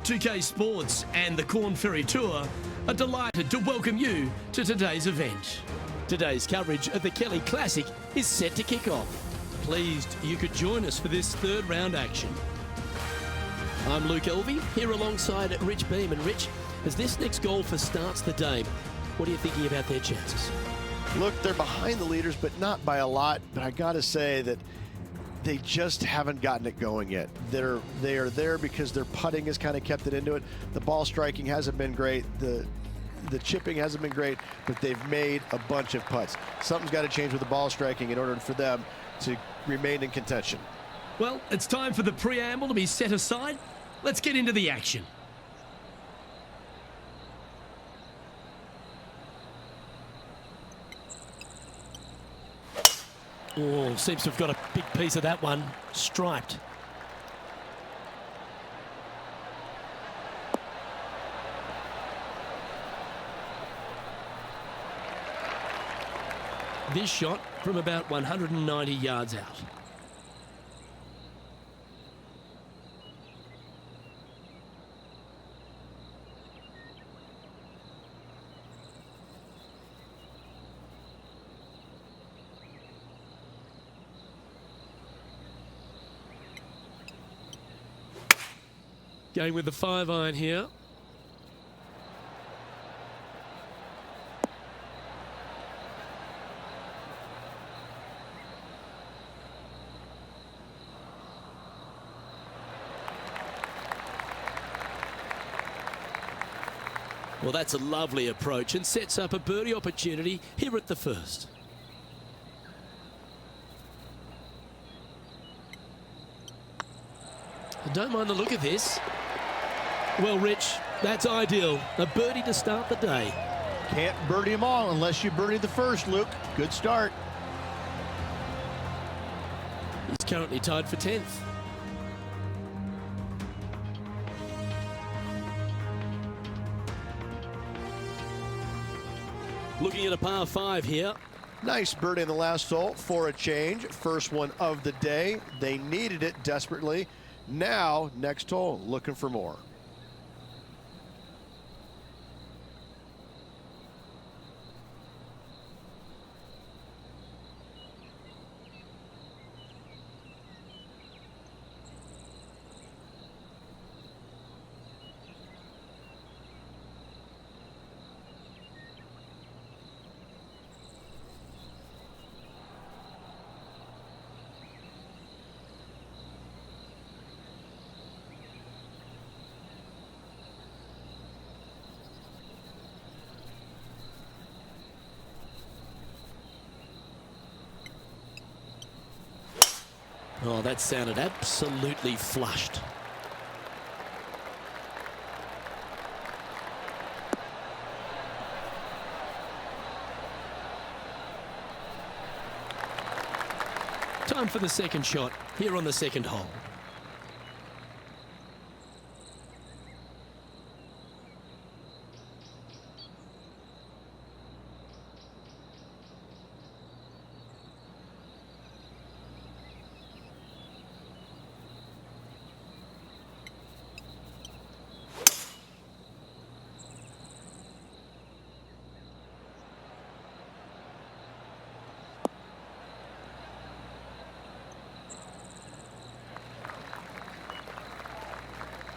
2K Sports and the Corn Ferry Tour are delighted to welcome you to today's event. Today's coverage of the Kelly Classic is set to kick off. Pleased you could join us for this third round action. I'm Luke Elvey, here alongside Rich Beam. And Rich, as this next golfer starts the day, what are you thinking about their chances? Look, they're behind the leaders, but not by a lot. But I got to say that they just haven't gotten it going yet. They are there because their putting has kind of kept it into it. The ball striking hasn't been great. The chipping hasn't been great, but they've made a bunch of putts. Something's got to change with the ball striking in order for them to remain in contention. Well, it's time for the preamble to be set aside. Let's get into the action. Oh, seems to have got a big piece of that one. Striped. This shot from about 190 yards out. Going with the 5-iron here. Well, that's a lovely approach and sets up a birdie opportunity here at the first. I don't mind the look of this. Well, Rich, that's ideal. A birdie to start the day. Can't birdie them all unless you birdie the first, Luke. Good start. He's currently tied for 10th. Looking at a par 5 here. Nice birdie in the last hole for a change. First one of the day. They needed it desperately. Now, next hole, looking for more. Oh, that sounded absolutely flushed. Time for the second shot here on the second hole.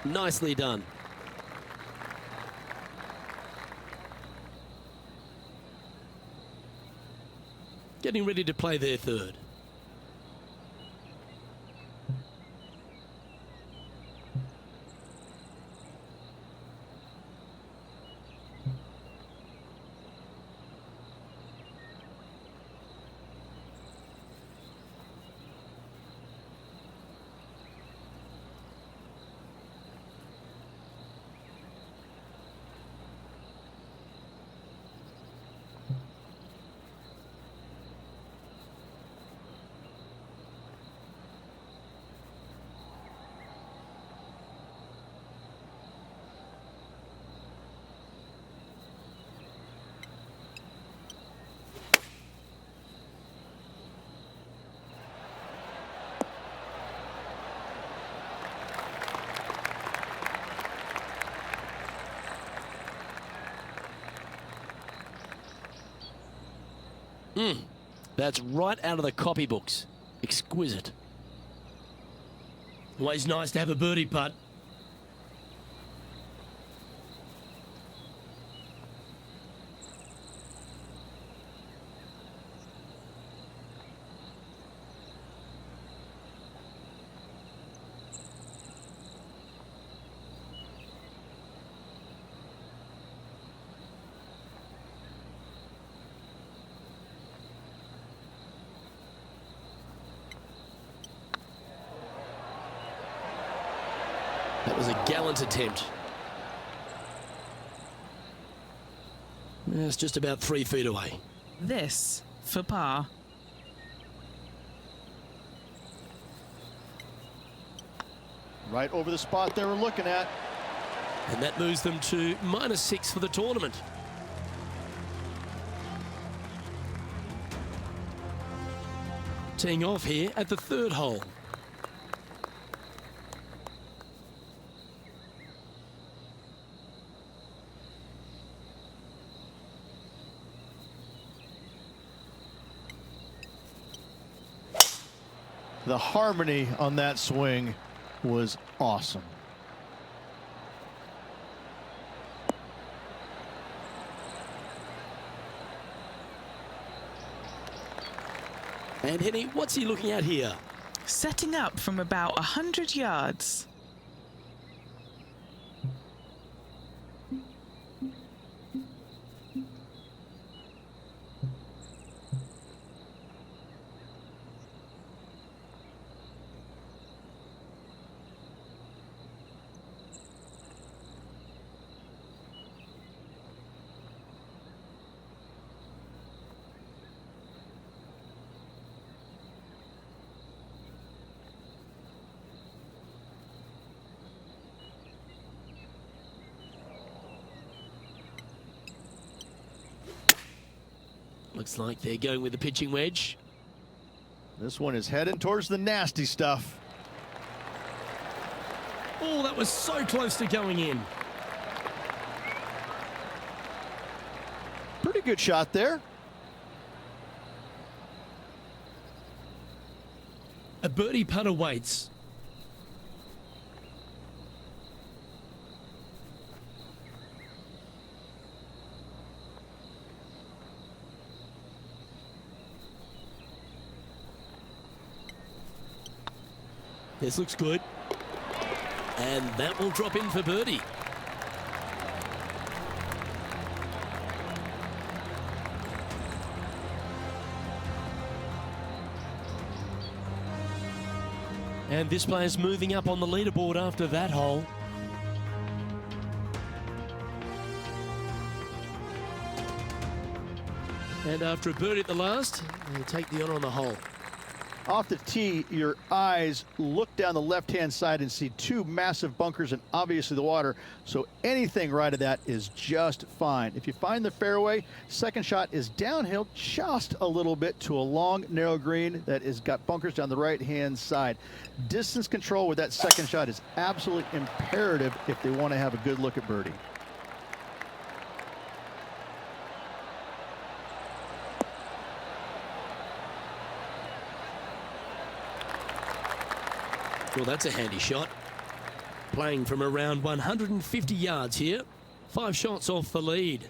Nicely done. Getting ready to play their third. That's right out of the copybooks. Exquisite. Always nice to have a birdie putt. That was a gallant attempt. It's just about 3 feet away. This for par. Right over the spot they were looking at. And that moves them to -6 for the tournament. Teeing off here at the 3rd hole. The harmony on that swing was awesome. And Henny, what's he looking at here? Setting up from about 100 yards. Looks like they're going with the pitching wedge. This one is heading towards the nasty stuff. Oh, that was so close to going in. Pretty good shot there. A birdie putt awaits. This looks good. And that will drop in for birdie. And this player's moving up on the leaderboard after that hole. And after a birdie at the last, he'll take the honour on the hole. Off the tee, your eyes look down the left-hand side and see 2 massive bunkers and obviously the water. So anything right of that is just fine. If you find the fairway, second shot is downhill just a little bit to a long, narrow green that has got bunkers down the right-hand side. Distance control with that second shot is absolutely imperative if they want to have a good look at birdie. Well, that's a handy shot. Playing from around 150 yards here. 5 shots off the lead.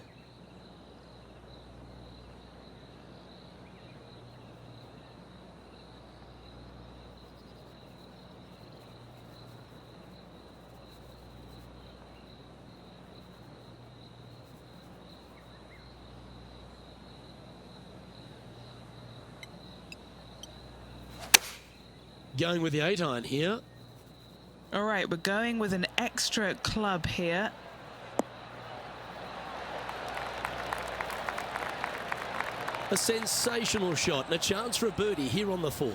Going with the 8-iron here. All right, we're going with an extra club here. A sensational shot and a chance for a birdie here on the 4th.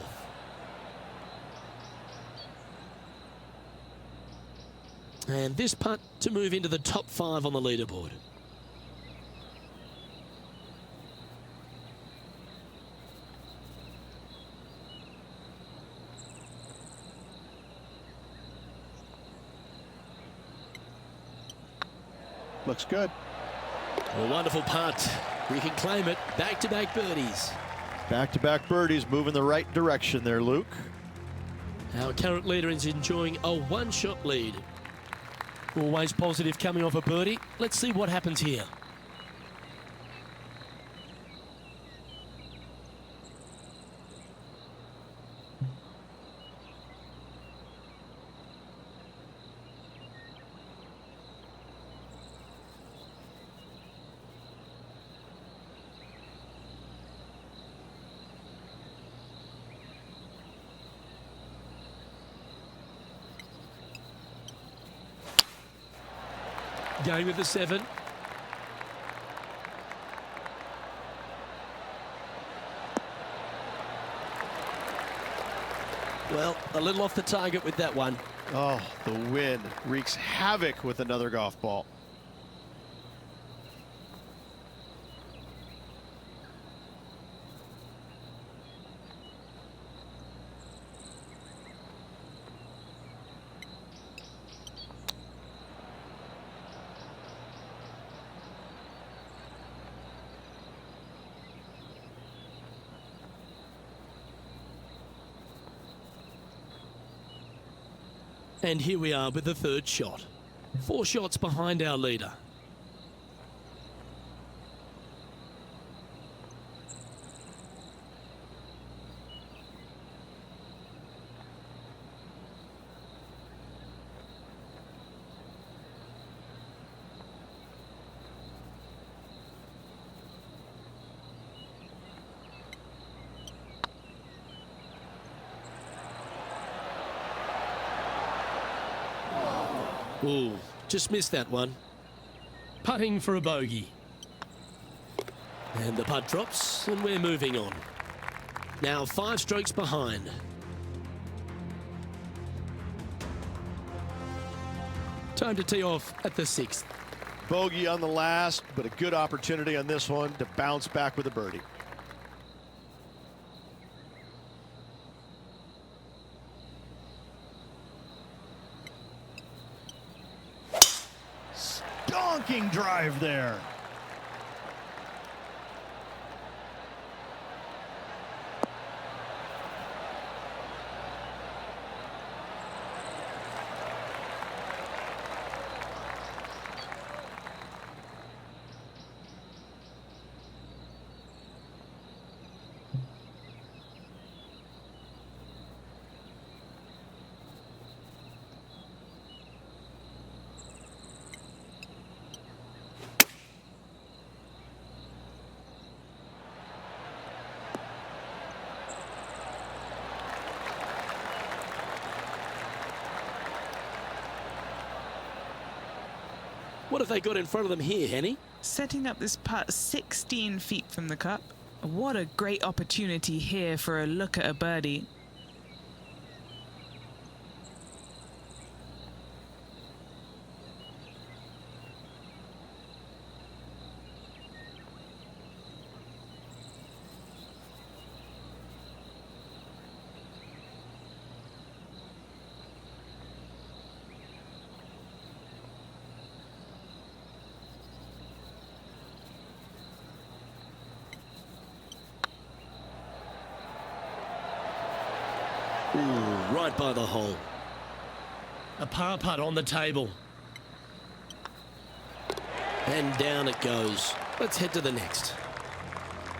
And this putt to move into the top 5 on the leaderboard. Looks good. A wonderful putt. You can claim it. Back-to-back birdies. Back-to-back birdies, moving the right direction there, Luke. Our current leader is enjoying a one-shot lead. Always positive coming off a birdie. Let's see what happens here. Going with the 7. Well, a little off the target with that one. Oh, the wind wreaks havoc with another golf ball. And here we are with the third shot. 4 shots behind our leader. Ooh, just missed that one. Putting for a bogey. And the putt drops, and we're moving on. Now 5 strokes behind. Time to tee off at the 6th. Bogey on the last, but a good opportunity on this one to bounce back with a birdie. Stonking drive there. What have they got in front of them here, Henny? Setting up this putt 16 feet from the cup. What a great opportunity here for a look at a birdie. Ooh, right by the hole. A par putt on the table. And down it goes. Let's head to the next.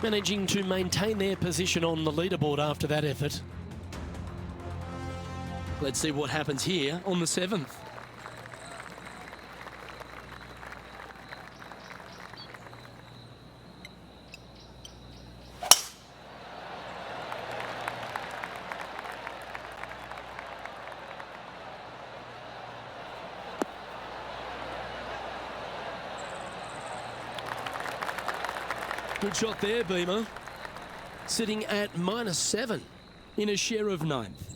Managing to maintain their position on the leaderboard after that effort. Let's see what happens here on the 7th. Good shot there, Beamer. Sitting at -7 in a share of 9th.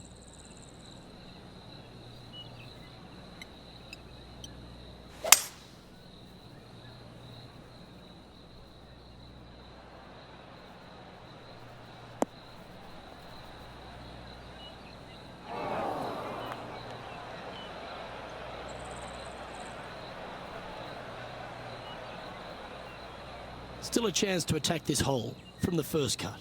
Still a chance to attack this hole from the first cut.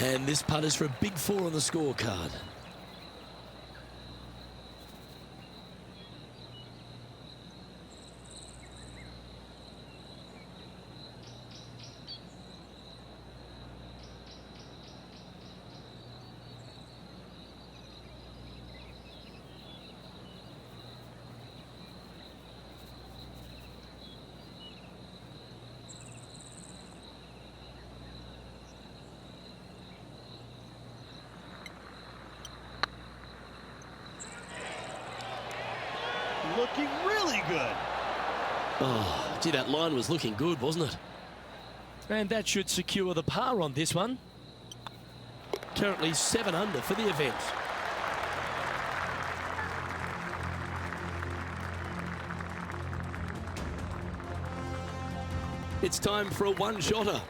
And this putt is for a big 4 on the scorecard. Looking really good. Oh, gee, that line was looking good, wasn't it? And that should secure the par on this one. Currently 7 under for the event. It's time for a one-shotter.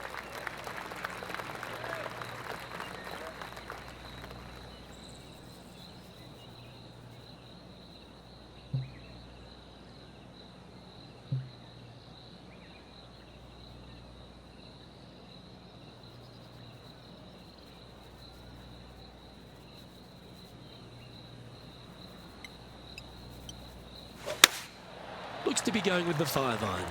Looks to be going with the 5-iron.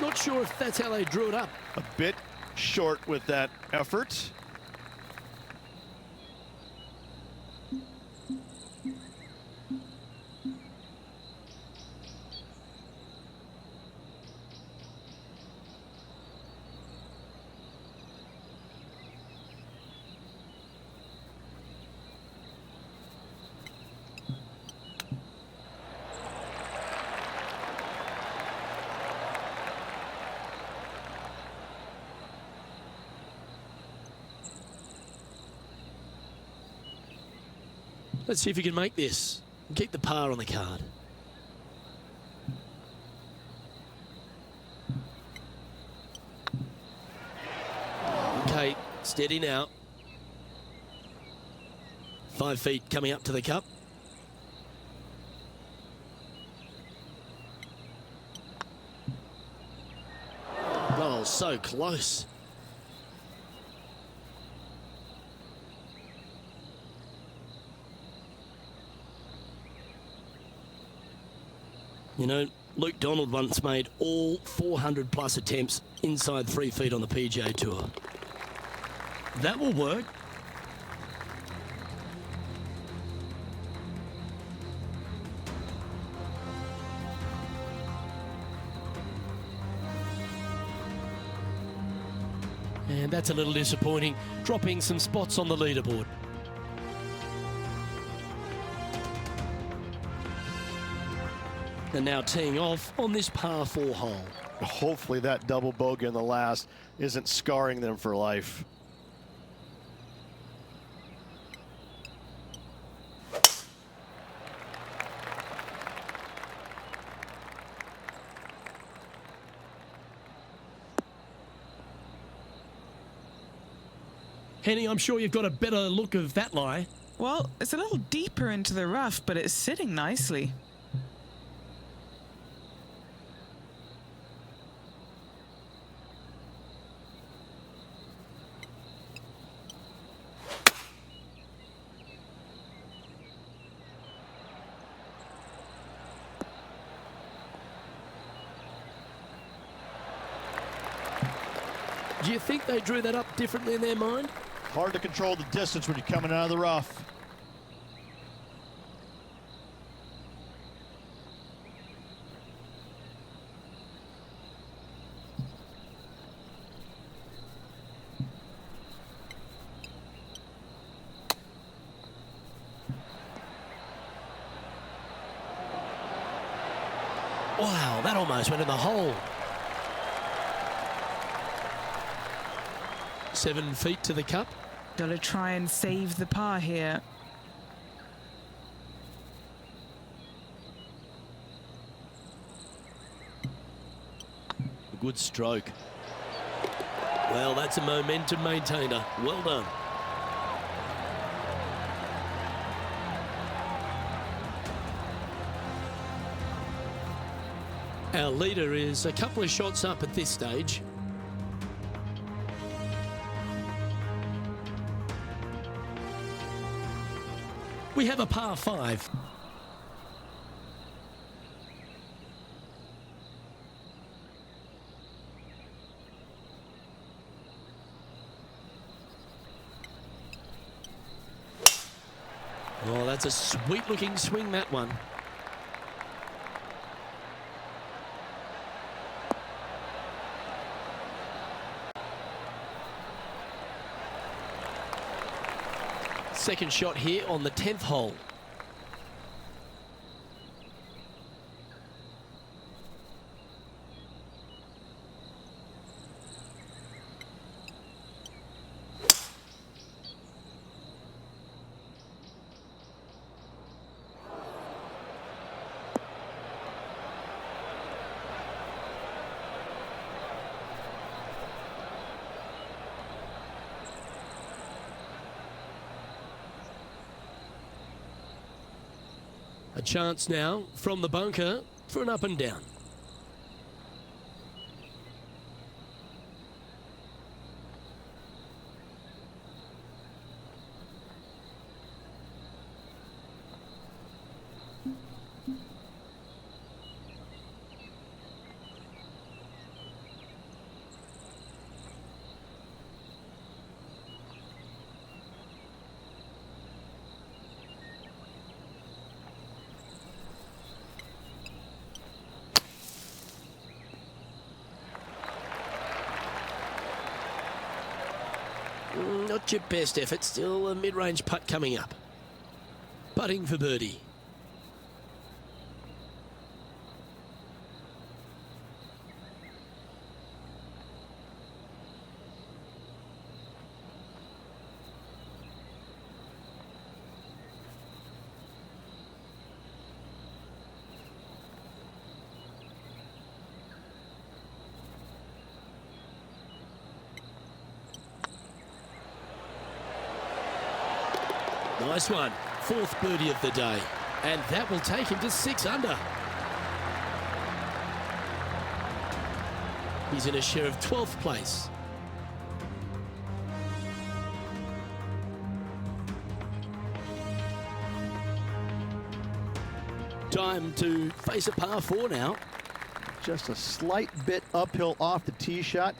Not sure if that's how they drew it up. A bit short with that effort. Let's see if you can make this and keep the par on the card. Okay, steady now. 5 feet coming up to the cup. Oh, so close. You know, Luke Donald once made all 400 plus attempts inside 3 feet on the PGA Tour. That will work. And that's a little disappointing, dropping some spots on the leaderboard. And now teeing off on this par 4 hole. Hopefully that double bogey in the last isn't scarring them for life. Henny, I'm sure you've got a better look of that lie. Well, it's a little deeper into the rough, but it's sitting nicely. Do you think they drew that up differently in their mind? Hard to control the distance when you're coming out of the rough. Wow, that almost went in the hole. 7 feet to the cup. Gotta try and save the par here. A good stroke. Well, that's a momentum maintainer. Well done. Our leader is a couple of shots up at this stage. We have a par 5. Oh, that's a sweet-looking swing, that one. Second shot here on the 10th hole. A chance now from the bunker for an up and down. Not your best effort, still a mid-range putt coming up. Putting for birdie. Nice one. 4th birdie of the day. And that will take him to 6 under. He's in a share of 12th place. Time to face a par 4 now. Just a slight bit uphill off the tee shot.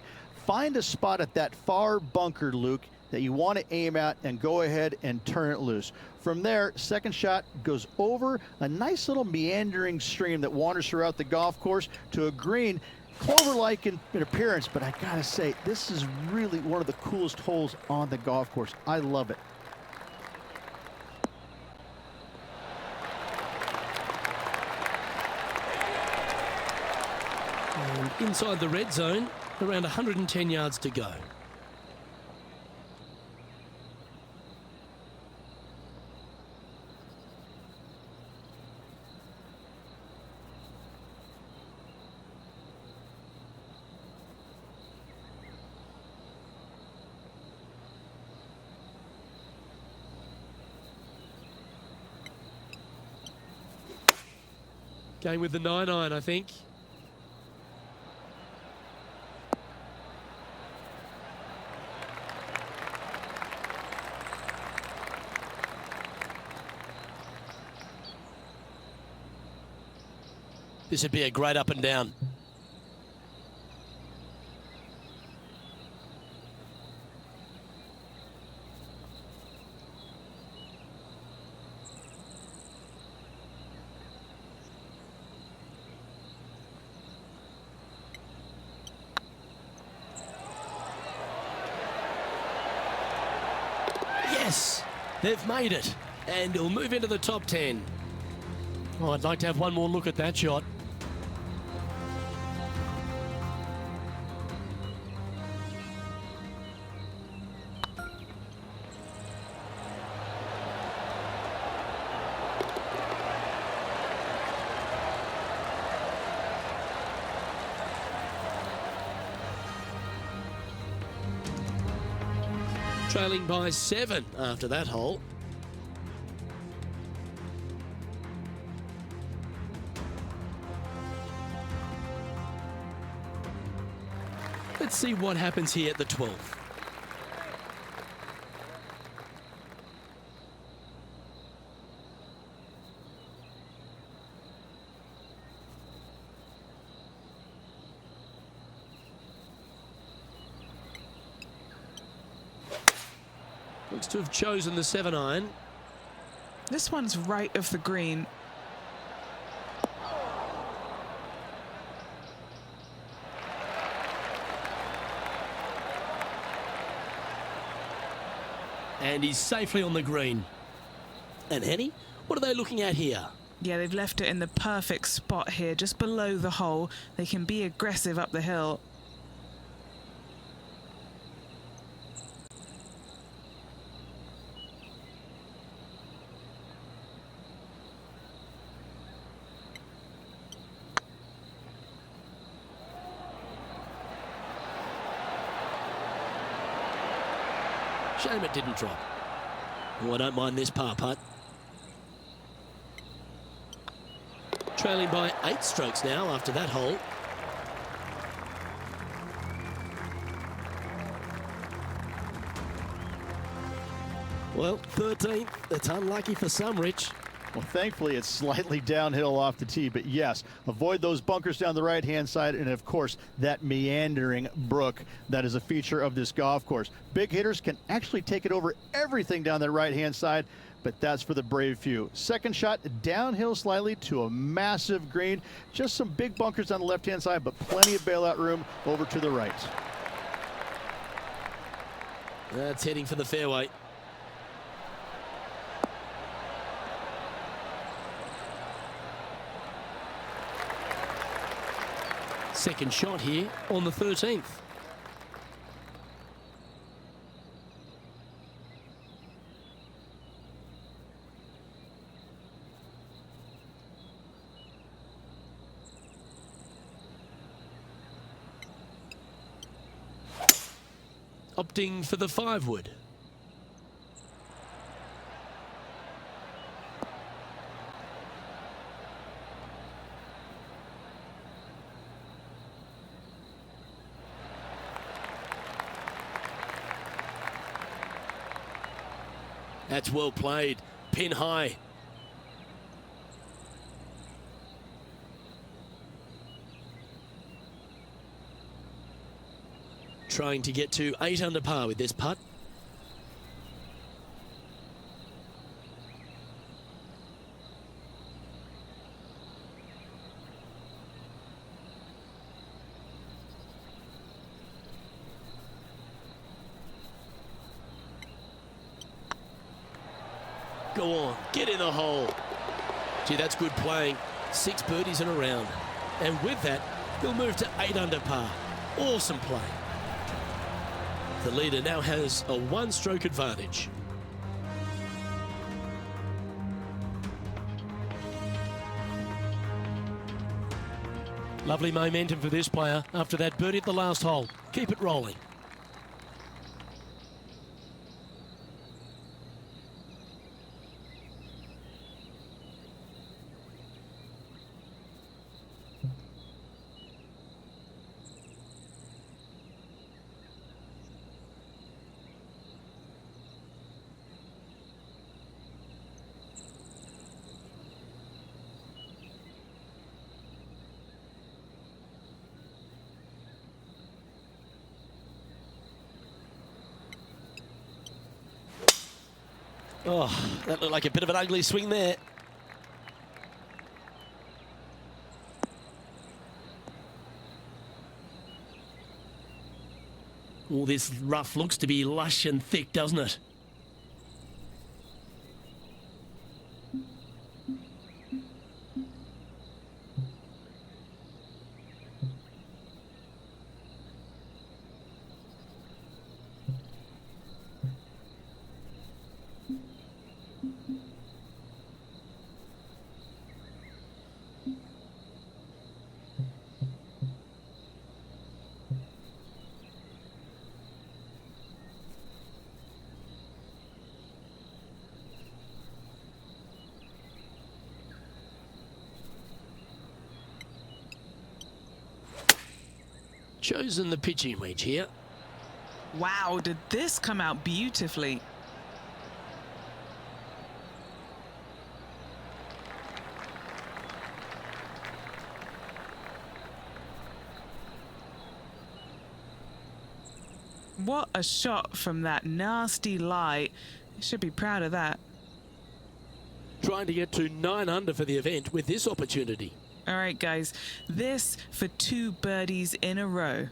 Find a spot at that far bunker, Luke, that you want to aim at and go ahead and turn it loose. From there, second shot goes over a nice little meandering stream that wanders throughout the golf course to a green, clover-like in appearance, but I gotta say, this is really one of the coolest holes on the golf course. I love it. And inside the red zone, around 110 yards to go. Going with the 9-iron, I think. This would be a great up and down. Yes, they've made it, and it'll move into the top 10. Oh, I'd like to have one more look at that shot. trailing by 7 after that hole. Let's see what happens here at the 12th. Looks to have chosen the 7-iron. This one's right of the green. And he's safely on the green. And Henny, what are they looking at here? Yeah, they've left it in the perfect spot here, just below the hole. They can be aggressive up the hill. Shame it didn't drop. Oh, I don't mind this par putt. Trailing by 8 strokes now after that hole. Well, 13th. That's unlucky for some, Rich. Well, thankfully, it's slightly downhill off the tee, but yes, avoid those bunkers down the right-hand side, and of course, that meandering brook that is a feature of this golf course. Big hitters can actually take it over everything down that right-hand side, but that's for the brave few. Second shot, downhill slightly to a massive green. Just some big bunkers on the left-hand side, but plenty of bailout room over to the right. That's heading for the fairway. Second shot here on the 13th. Opting for the 5-wood. That's well played. Pin high. Trying to get to 8 under par with this putt. Go on, get in the hole. Gee, that's good playing. 6 birdies in a round. And with that, he'll move to 8 under par. Awesome play. The leader now has a 1-stroke advantage. Lovely momentum for this player after that birdie at the last hole. Keep it rolling. Oh, that looked like a bit of an ugly swing there. All this rough looks to be lush and thick, doesn't it? chosen the pitching wedge here. Wow, did this come out beautifully? What a shot from that nasty lie. You should be proud of that. Trying to get to 9 under for the event with this opportunity. All right, guys, this for 2 birdies in a row.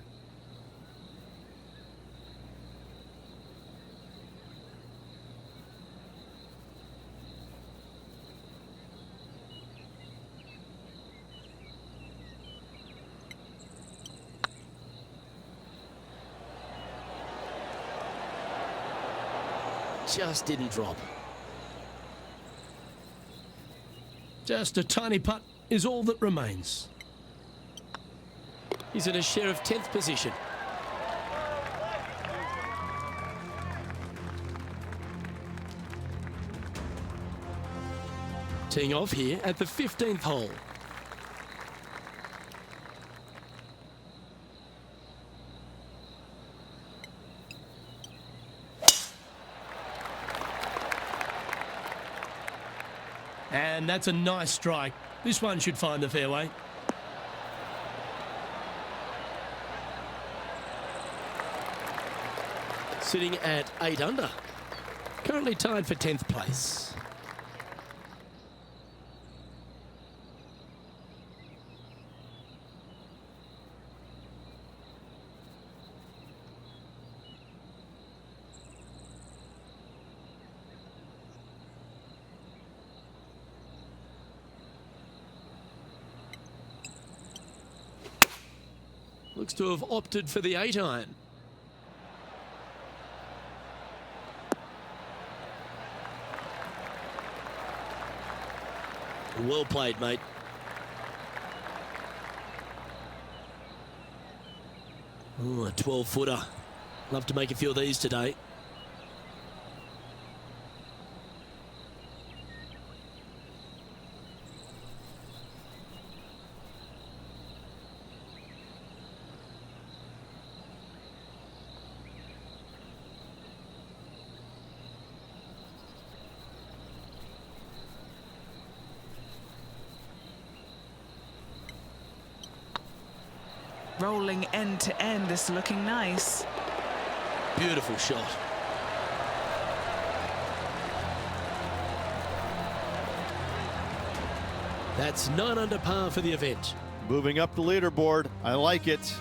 Just didn't drop. Just a tiny putt is all that remains. He's in a share of 10th position. Teeing off here at the 15th hole. And that's a nice strike. This one should find the fairway. Sitting at 8 under. Currently tied for 10th place. Looks to have opted for the 8-iron. Well played, mate. Ooh, a 12-footer. Love to make a few of these today. Rolling end to end, this looking nice. Beautiful shot. That's 9 under par for the event. Moving up the leaderboard. I like it.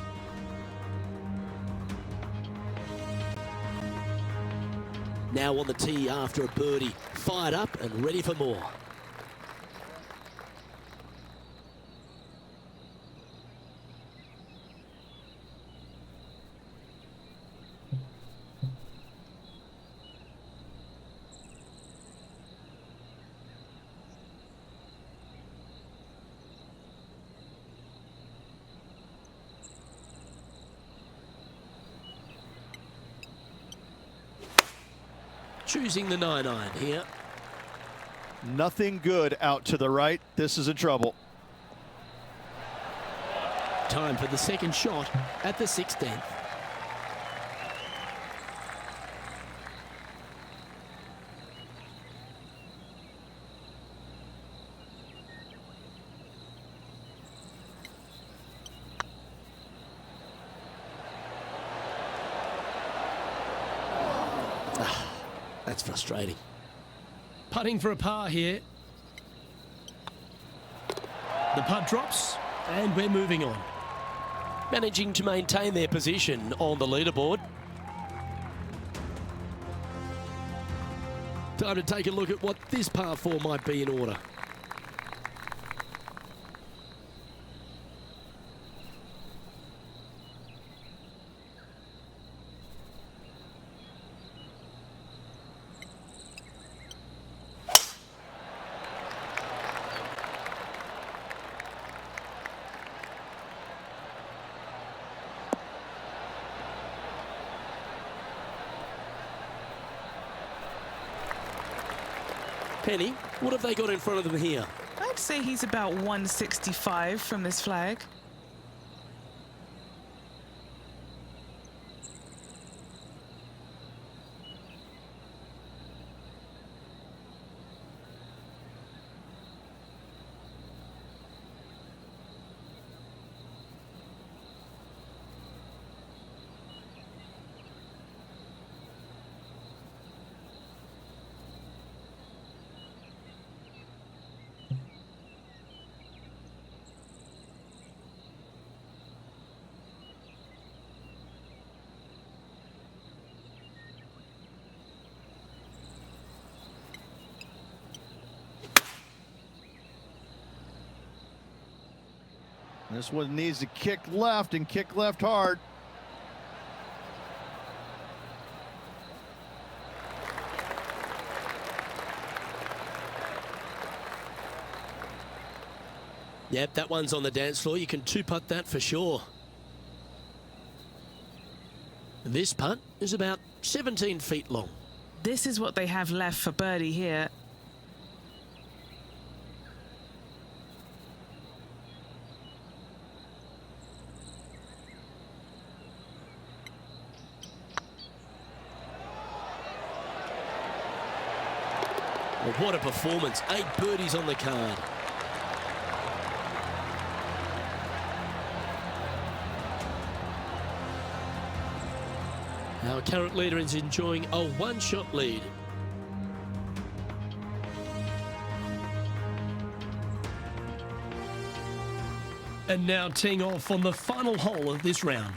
Now on the tee after a birdie. Fired up and ready for more. Choosing the 9-iron here. Nothing good out to the right. This is in trouble. Time for the second shot at the 16th. That's frustrating. Putting for a par here. The putt drops, and we're moving on. Managing to maintain their position on the leaderboard. Time to take a look at what this par 4 might be in order. Penny, what have they got in front of them here? I'd say he's about 165 from this flag. This one needs to kick left and kick left hard. Yep, that one's on the dance floor. You can two-putt that for sure. This putt is about 17 feet long. This is what they have left for birdie here. Well, what a performance. 8 birdies on the card. Our current leader is enjoying a one-shot lead. And now teeing off on the final hole of this round.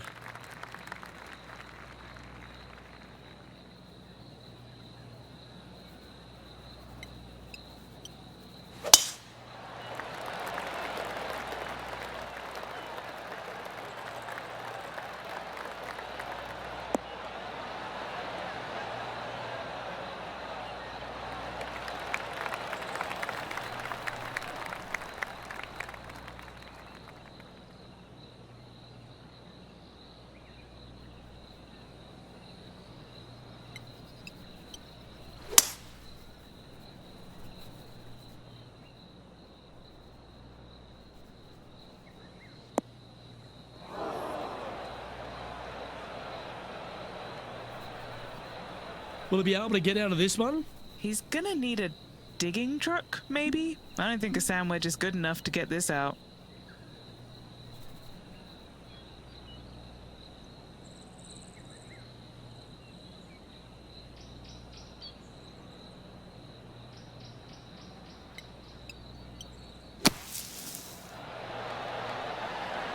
Will he be able to get out of this one? He's gonna need a digging truck, maybe? I don't think a sand wedge is good enough to get this out.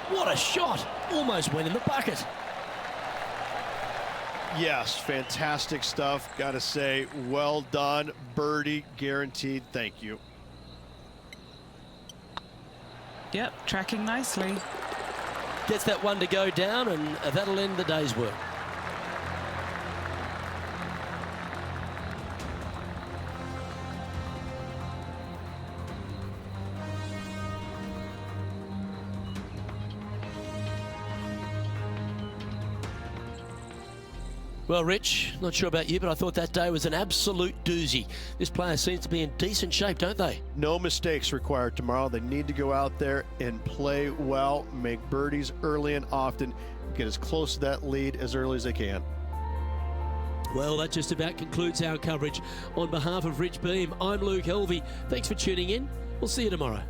What a shot! Almost went in the bucket. Yes, fantastic stuff. Got to say, well done. Birdie guaranteed. Thank you. Yep, tracking nicely. Gets that one to go down, and that'll end the day's work. Well, Rich, not sure about you, but I thought that day was an absolute doozy. This player seems to be in decent shape, don't they? No mistakes required tomorrow. They need to go out there and play well, make birdies early and often, get as close to that lead as early as they can. Well, that just about concludes our coverage. On behalf of Rich Beem, I'm Luke Helvey. Thanks for tuning in. We'll see you tomorrow.